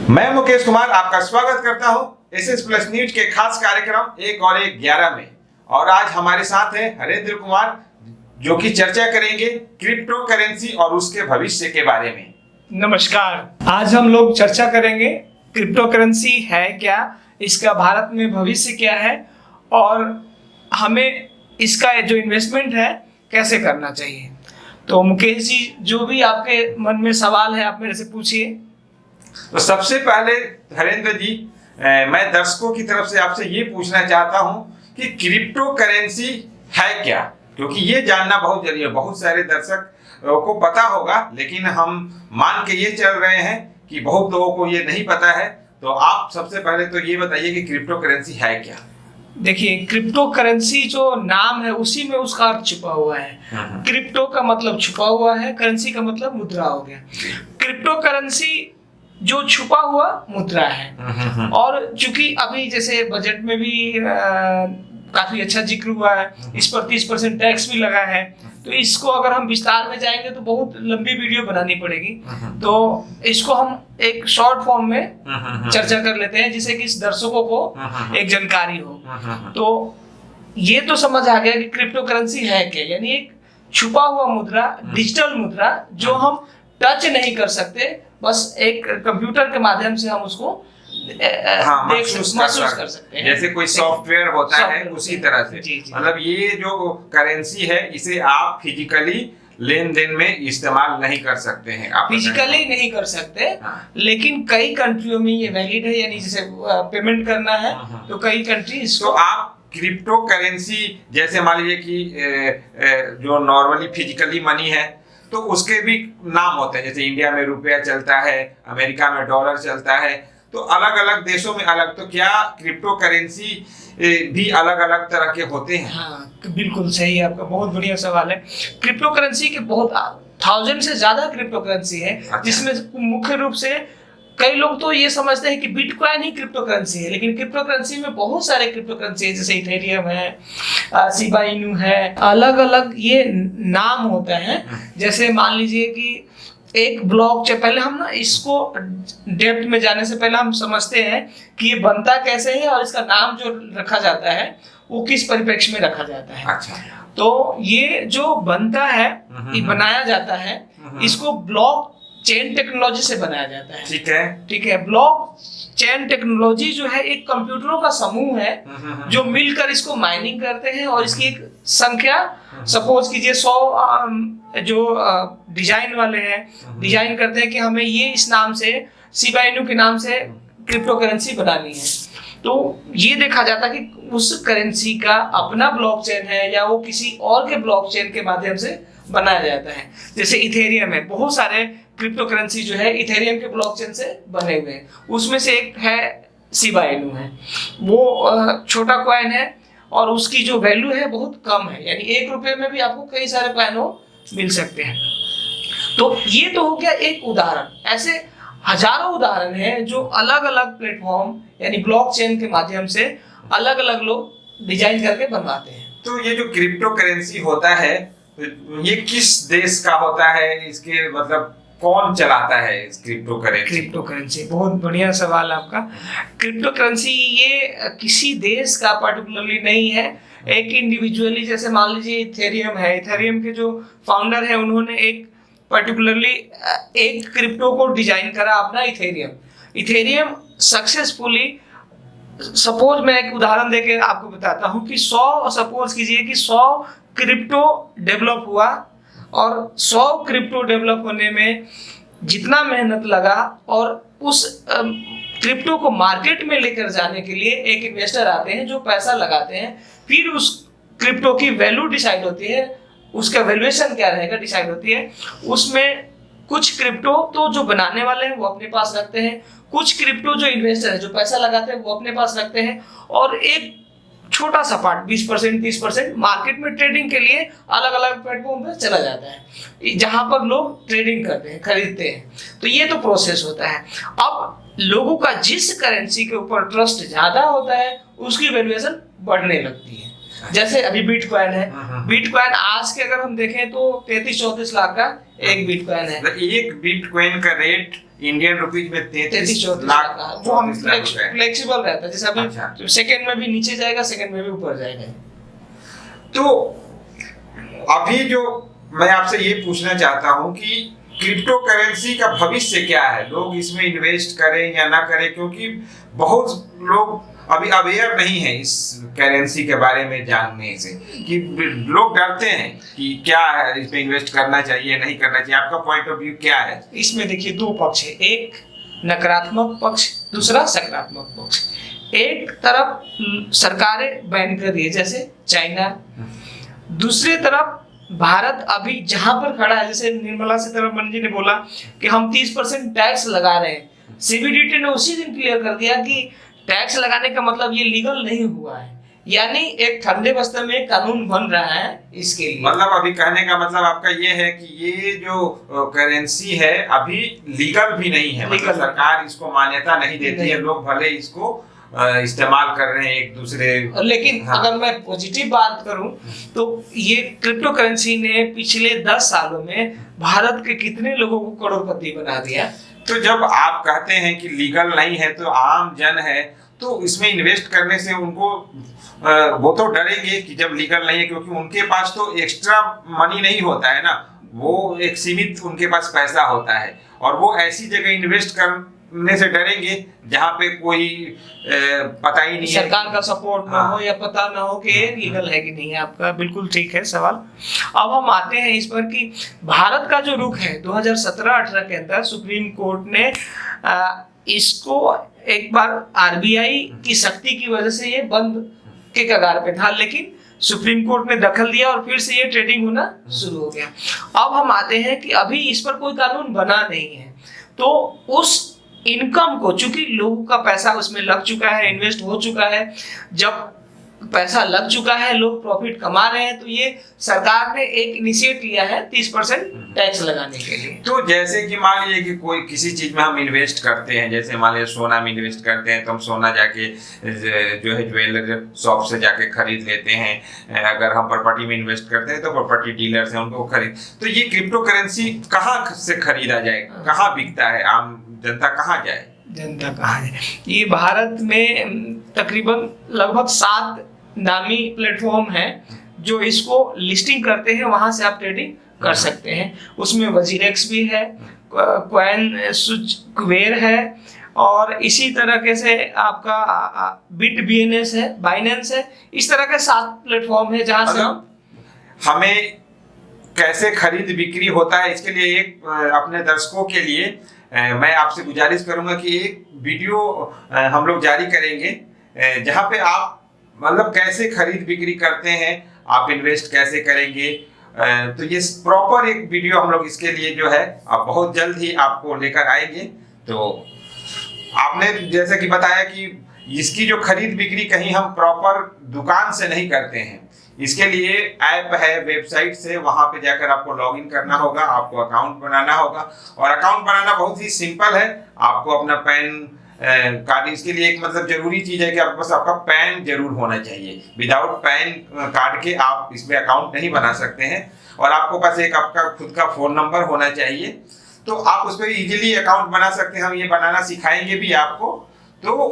मैं मुकेश कुमार आपका स्वागत करता हूं एसएस प्लस न्यूज के खास कार्यक्रम 1 और 1 11 में। और आज हमारे साथ हैं हरेंद्र कुमार, जो कि चर्चा करेंगे क्रिप्टो करेंसी और उसके भविष्य के बारे में। नमस्कार, आज हम लोग चर्चा करेंगे क्रिप्टो करेंसी है क्या, इसका भारत में भविष्य क्या है और हमें इसका जो इन्वेस्टमेंट है कैसे करना चाहिए। तो मुकेश जी, जो भी आपके मन में सवाल है आप मेरे से पूछिए। तो सबसे पहले हरेंद्र जी, मैं दर्शकों की तरफ से आपसे ये पूछना चाहता हूं कि क्रिप्टो करेंसी है क्या, क्योंकि ये जानना बहुत जरूरी है। बहुत सारे दर्शक को पता होगा, लेकिन हम मान के ये चल रहे हैं कि बहुत लोगों को ये नहीं पता है। तो आप सबसे पहले तो ये बताइए कि क्रिप्टो करेंसी है क्या। देखिए, क्रिप्टो करेंसी जो नाम है उसी में उसका अर्थ छुपा हुआ है। क्रिप्टो का मतलब छुपा हुआ है, करेंसी का मतलब मुद्रा हो गया। क्रिप्टो करेंसी जो छुपा हुआ मुद्रा है। और चूंकि अभी जैसे बजट में भी काफी अच्छा जिक्र हुआ है, इस पर 30% टैक्स भी लगा है। तो इसको अगर हम विस्तार में जाएंगे तो बहुत लंबी वीडियो बनानी पड़ेगी। तो इसको हम एक शॉर्ट फॉर्म में चर्चा कर लेते हैं, जिससे कि दर्शकों को एक जानकारी हो। तो ये तो समझ आ गया कि क्रिप्टो करेंसी है क्या, यानी एक छुपा हुआ मुद्रा, डिजिटल मुद्रा जो हम टच नहीं कर सकते, बस एक कंप्यूटर के माध्यम से हम उसको महसूस कर सकते हैं। जैसे कोई सॉफ्टवेयर होता है उसी तरह से। मतलब ये जो करेंसी है इसे आप फिजिकली लेन देन में इस्तेमाल नहीं कर सकते हैं। आप फिजिकली नहीं कर सकते, लेकिन कई कंट्रियों में ये वैलिड है, यानी जैसे पेमेंट करना है तो कई कंट्री इसको। तो आप क्रिप्टो करेंसी जैसे मान लीजिए कि जो नॉर्मली फिजिकली मनी है तो उसके भी नाम होते हैं। जैसे इंडिया में रुपया चलता है, अमेरिका में डॉलर चलता है, तो अलग अलग देशों में अलग। तो क्या क्रिप्टो करेंसी भी अलग अलग तरह के होते हैं? हाँ, बिल्कुल सही, आपका बहुत बढ़िया सवाल है। क्रिप्टो करेंसी के बहुत 1000 से ज्यादा क्रिप्टो करेंसी है। अच्छा। जिसमें मुख्य रूप से कई लोग तो ये समझते हैं कि बिटकॉइन ही क्रिप्टो करेंसी है, लेकिन क्रिप्टो करेंसी में बहुत सारे क्रिप्टो करेंसी है, जैसे इथेरियम है, शिबा इनू है, अलग अलग ये नाम होते हैं। जैसे मान लीजिए कि एक ब्लॉकचेन, पहले हम ना इसको डेप्थ में जाने से पहले हम समझते हैं कि ये बनता कैसे है और इसका नाम जो रखा जाता है वो किस परिप्रेक्ष्य में रखा जाता है। अच्छा। तो ये जो बनता है, ये बनाया जाता है, इसको ब्लॉक चेन टेक्नोलॉजी से बनाया जाता है। ठीक है। ब्लॉक चेन टेक्नोलॉजी जो है एक कंप्यूटरों का समूह है जो मिलकर इसको माइनिंग करते हैं, और इसकी एक संख्या, सपोज कीजिए 100 जो डिजाइन वाले हैं डिजाइन करते हैं कि हमें ये इस नाम से, शिबा इनू के नाम से क्रिप्टो करेंसी बनानी है। तो ये देखा जाता है कि उस करेंसी का अपना ब्लॉकचेन है या वो किसी और के ब्लॉकचेन के माध्यम से बनाया जाता है। जैसे इथेरियम है, बहुत सारे क्रिप्टो करेंसी जो है इथेरियम के ब्लॉकचेन से बने हुए हैं। उसमें से एक है शिबा इनू है, वो छोटा कॉइन है और उसकी जो वैल्यू है बहुत कम है, यानी 1 रुपए में भी आपको कई सारे कॉइन मिल सकते हैं। तो ये तो हो गया एक उदाहरण। ऐसे हजारों उदाहरण हैं जो अलग अलग प्लेटफॉर्म यानी ब्लॉकचेन के माध्यम से अलग अलग लोग डिजाइन करके बनवाते हैं। तो ये जो क्रिप्टो करेंसी होता है ये किस देश का होता है, इसके मतलब कौन चलाता है इस क्रिप्टो करेंसी? क्रिप्टो करेंसी, बहुत बढ़िया सवाल आपका। क्रिप्टो करेंसी ये किसी देश का पर्टिकुलरली नहीं है, एक इंडिविजुअली, जैसे मान लीजिए इथेरियम है, इथेरियम के जो फाउंडर है उन्होंने एक पर्टिकुलरली एक क्रिप्टो को डिजाइन करा अपना इथेरियम सक्सेसफुली। सपोज मैं एक उदाहरण देके आपको बताता हूँ कि 100 सपोज कीजिए कि 100 क्रिप्टो डेवलप हुआ, और 100 क्रिप्टो डेवलप होने में जितना मेहनत लगा, और उस क्रिप्टो को मार्केट में लेकर जाने के लिए एक इन्वेस्टर आते हैं जो पैसा लगाते हैं। फिर उस क्रिप्टो की वैल्यू डिसाइड होती है, उसका वैल्यूएशन क्या रहेगा डिसाइड होती है। उसमें कुछ क्रिप्टो तो जो बनाने वाले हैं वो अपने पास रखते हैं, कुछ क्रिप्टो जो इन्वेस्टर है जो पैसा लगाते हैं वो अपने पास रखते हैं, और एक छोटा सा पार्ट 20% 30% मार्केट में ट्रेडिंग के लिए अलग अलग प्लेटफॉर्म पे चला जाता है, जहां पर लोग ट्रेडिंग करते हैं, खरीदते हैं। तो ये तो प्रोसेस होता है। अब लोगों का जिस करेंसी के ऊपर ट्रस्ट ज्यादा होता है उसकी वैल्यूएशन बढ़ने लगती है। जैसे अभी बिटकॉइन है, बिटकॉइन आज के अगर हम देखें तो 33-34 लाख का एक बिटकॉइन है। एक बिटकॉइन का रेट इंडियन रुपीज में 33 34 लाख लाख, वो हम 34 लाख रुपए। फ्लेक्सिबल रहता है, जैसे अभी अच्छा। सेकंड में भी नीचे जाएगा, सेकंड में भी ऊपर जाएगा। तो अभी जो मैं आपसे ये पूछना चाहता हूं कि क्रिप्टो करेंसी का भविष्य क्या है, लोग इसमें इन्वेस्ट करें या ना करें, क्योंकि बहुत लोग अभी अवेयर नहीं है इस करेंसी के बारे में जानने से, कि लोग डरते हैं कि क्या है, इसमें इन्वेस्ट करना चाहिए नहीं करना चाहिए। आपका पॉइंट ऑफ व्यू क्या है? इसमें देखिए दो पक्ष है, एक नकारात्मक पक्ष, दूसरा सकारात्मक पक्ष। एक तरफ सरकारें बैन कर रही है जैसे चाइना, दूसरी तरफ भारत अभी जहां पर खड़ा है, जैसे निर्मला सीतारमण जी ने बोला कि हम 30% टैक्स लगा रहे हैं, सीबीडीटी ने उसी दिन क्लियर कर दिया कि टैक्स लगाने का मतलब ये लीगल नहीं हुआ है, यानी एक ठंडे बस्ते में एक कानून बन रहा है इसके लिए। मतलब अभी कहने का मतलब आपका ये है कि ये जो करेंसी है अभी लीगल भी नहीं है, मतलब सरकार इसको मान्यता नहीं देती है, लोग भले इसको इस्तेमाल कर रहे हैं एक दूसरे। लेकिन हाँ। अगर मैं पॉजिटिव बात करूं तो ये क्रिप्टो करेंसी ने पिछले 10 सालों में भारत के कितने लोगों को करोड़पति बना दिया। तो जब आप कहते हैं कि लीगल नहीं है तो आम जन है, तो इसमें इन्वेस्ट करने से उनको वो तो डरेंगे कि जब लीगल नहीं है, क्योंकि उनके पास तो एक्स्ट्रा मनी नहीं होता है ना, वो एक सीमित उनके पास पैसा होता है, और वो ऐसी जगह इन्वेस्ट करने से डरेंगे जहाँ पे कोई पता ही नहीं है, सरकार का सपोर्ट ना हो या पता ना हो कि ये लीगल है कि नहीं है। आपका बिल्कुल ठीक है सवाल। अब हम आते हैं इस पर कि भारत का जो रुख है 2017-18 के अंदर सुप्रीम कोर्ट ने इसको एक बार आरबीआई की सख्ती की वजह से ये बंद के कगार पे था, लेकिन सुप्रीम कोर्ट ने दखल दिया और फिर से ये ट्रेडिंग होना शुरू हो गया। अब हम आते हैं कि अभी इस पर कोई कानून बना नहीं है, तो उस इनकम को, चूंकि लोगों का पैसा उसमें लग चुका है, इन्वेस्ट हो चुका है, जब पैसा लग चुका है, लोग प्रॉफिट कमा रहे हैं, तो ये सरकार ने एक इनिशिएट लिया है 30% टैक्स लगाने के लिए। तो जैसे कि मान लीजिए कि कोई किसी चीज में हम इन्वेस्ट करते हैं, जैसे मान लीजिए सोना में इन्वेस्ट करते हैं, तो हम सोना जाके जो है ज्वेलर शॉप से जाके खरीद लेते हैं। अगर हम प्रॉपर्टी में इन्वेस्ट करते हैं तो प्रॉपर्टी डीलर से उनको खरीद, तो ये क्रिप्टो करेंसी कहाँ से खरीदा जाए, कहाँ बिकता है, आम जनता कहाँ जाए? जनता कहाँ है? ये भारत में तकरीबन लगभग 7 नामी प्लेटफॉर्म है जो इसको लिस्टिंग करते हैं, वहां से आप ट्रेडिंग कर सकते हैं। उसमें वजीरेक्स भी है, कॉइन स्क्वेयर है, और इसी तरह से आपका बिट बीएनएस है, बाइनेंस है। इस तरह के 7 प्लेटफॉर्म है जहां से हमें कैसे खरीद बिक्री होता है, इसके लिए एक अपने दर्शकों के लिए मैं आपसे गुजारिश करूंगा कि एक वीडियो हम लोग जारी करेंगे जहां पे आप मतलब कैसे खरीद बिक्री करते हैं, आप इन्वेस्ट कैसे करेंगे, तो ये प्रॉपर एक वीडियो हम लोग इसके लिए जो है आप बहुत जल्द ही आपको लेकर आएंगे। तो आपने जैसे कि बताया कि इसकी जो खरीद बिक्री कहीं हम प्रॉपर दुकान से नहीं करते हैं, इसके लिए ऐप है, वेबसाइट से वहां पे जाकर आपको लॉगिन करना होगा, आपको अकाउंट बनाना होगा, और अकाउंट बनाना बहुत ही सिंपल है। आपको अपना पैन कार्ड, इसके लिए एक मतलब जरूरी चीज है कि आपके पास आपका पैन जरूर होना चाहिए। विदाउट पैन कार्ड के आप इसमें अकाउंट नहीं बना सकते हैं, और आपको पास एक आपका खुद का फोन नंबर होना चाहिए, तो आप उस पर इजीली अकाउंट बना सकते हैं। हम ये बनाना सिखाएंगे भी आपको। तो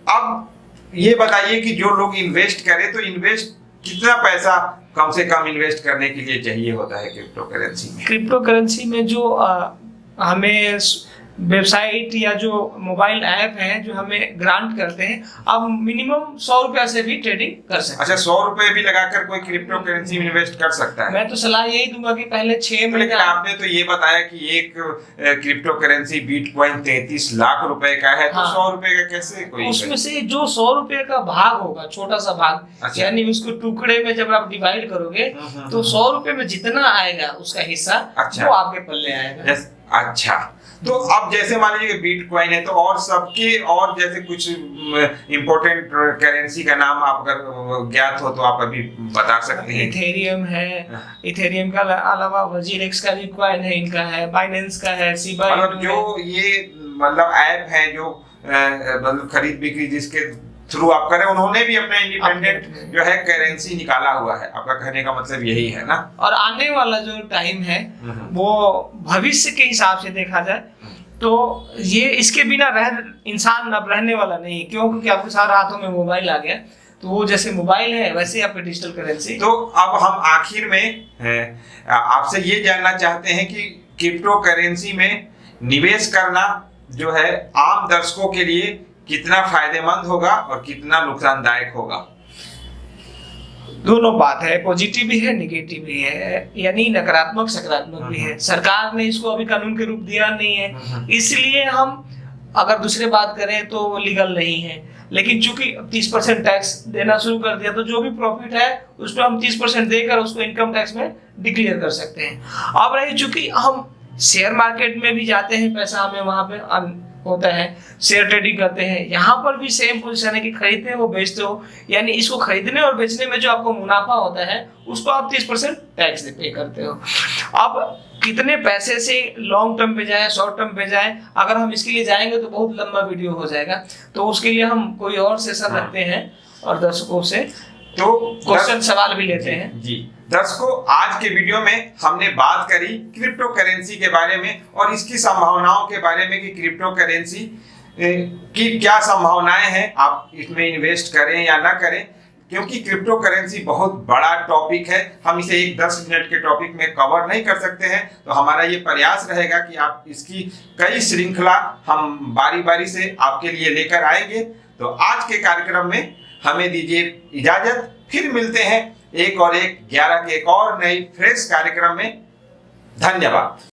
अब ये बताइए कि जो लोग इन्वेस्ट करें तो इन्वेस्ट कितना पैसा कम से कम इन्वेस्ट करने के लिए चाहिए होता है क्रिप्टो करेंसी में? क्रिप्टो करेंसी में जो हमें वेबसाइट या जो मोबाइल ऐप है जो हमें ग्रांट करते हैं, अब मिनिमम 100 रुपया से भी ट्रेडिंग कर सकते हैं। अच्छा, 100 रुपए भी लगाकर कोई क्रिप्टो करेंसी में इन्वेस्ट कर सकता है? मैं तो सलाह यही दूंगा कि पहले 6 महीने। लेकिन आपने तो ये बताया कि एक क्रिप्टो करेंसी बिटकॉइन 33 लाख रुपए का है, तो 100 रुपए का कैसे कोई? उसमें से जो 100 रुपए का भाग होगा, छोटा सा भाग, अच्छा। यानी उसको टुकड़े में जब आप डिवाइड करोगे तो 100 रुपए में जितना आएगा उसका हिस्सा, अच्छा। वो आपके पल्ले आएगा। अच्छा, तो अब जैसे मान लीजिए बिटकॉइन है, तो और सबके और जैसे कुछ इम्पोर्टेंट करेंसी का नाम आप अगर ज्ञात हो तो आप अभी बता सकते हैं। इथेरियम है, इथेरियम का अलावा वजीरेक्स का भी कॉइन है, इनका है, बाइनेंस का है, शिबा इनू मतलब जो ये मतलब ऐप है जो मतलब खरीद बिक्री जिसके थ्रू आप करें, उन्होंने भी अपना इंडिपेंडेंट जो है करेंसी निकाला हुआ है। आपका कहने का मतलब यही है ना? और आने वाला जो टाइम है वो भविष्य के हिसाब से देखा जाए तो ये इसके बिना इंसान अब रहने वाला नहीं है। क्यों? क्योंकि आपके सारे हाथों में मोबाइल आ गया, तो वो जैसे मोबाइल है वैसे ही आपकी डिजिटल करेंसी। तो अब हम आखिर में आपसे ये जानना चाहते हैं कि क्रिप्टो करेंसी में निवेश करना जो है आम दर्शकों के लिए कितना फायदेमंद होगा और कितना नुकसानदायक होगा? दोनों बात है, पॉजिटिव भी है नेगेटिव भी है, यानी नकारात्मक सकारात्मक भी है। सरकार ने इसको अभी कानून के रूप दिया नहीं है, इसलिए हम अगर दूसरे बात करें तो वो लीगल नहीं है। लेकिन चूंकि 30% टैक्स देना शुरू कर दिया, तो जो भी प्रॉफिट है उस पर हम 30% देकर उसको इनकम टैक्स में डिक्लेयर कर सकते हैं। अब रही चूंकि हम शेयर मार्केट में भी जाते हैं, पैसा हमें वहां पे होता है, शेयर ट्रेडिंग करते हैं, यहाँ पर भी सेम पोजीशन है कि खरीदते हो बेचते हो, यानी इसको खरीदने और बेचने में जो आपको मुनाफा होता है उसको आप 30% टैक्स पे करते हो। अब कितने पैसे से लॉन्ग टर्म पे जाए, शॉर्ट टर्म पे जाए, अगर हम इसके लिए जाएंगे तो बहुत लंबा वीडियो हो जाएगा, तो उसके लिए हम कोई और सेशन रखते हैं और दर्शकों से तो क्वेश्चन सवाल भी लेते हैं। जी दर्शकों, आज के वीडियो में हमने बात करी क्रिप्टो करेंसी के बारे में और इसकी संभावनाओं के बारे में कि क्रिप्टो करेंसी की क्या संभावनाएं हैं, आप इसमें इन्वेस्ट करें या ना करें, क्योंकि क्रिप्टो करेंसी बहुत बड़ा टॉपिक है, हम इसे एक 10 मिनट के टॉपिक में कवर नहीं कर सकते हैं। तो हमारा ये प्रयास रहेगा कि आप इसकी कई श्रृंखला हम बारी बारी से आपके लिए लेकर आएंगे। तो आज के कार्यक्रम में हमें दीजिए इजाजत, फिर मिलते हैं 11 के एक और नई फ्रेश कार्यक्रम में। धन्यवाद।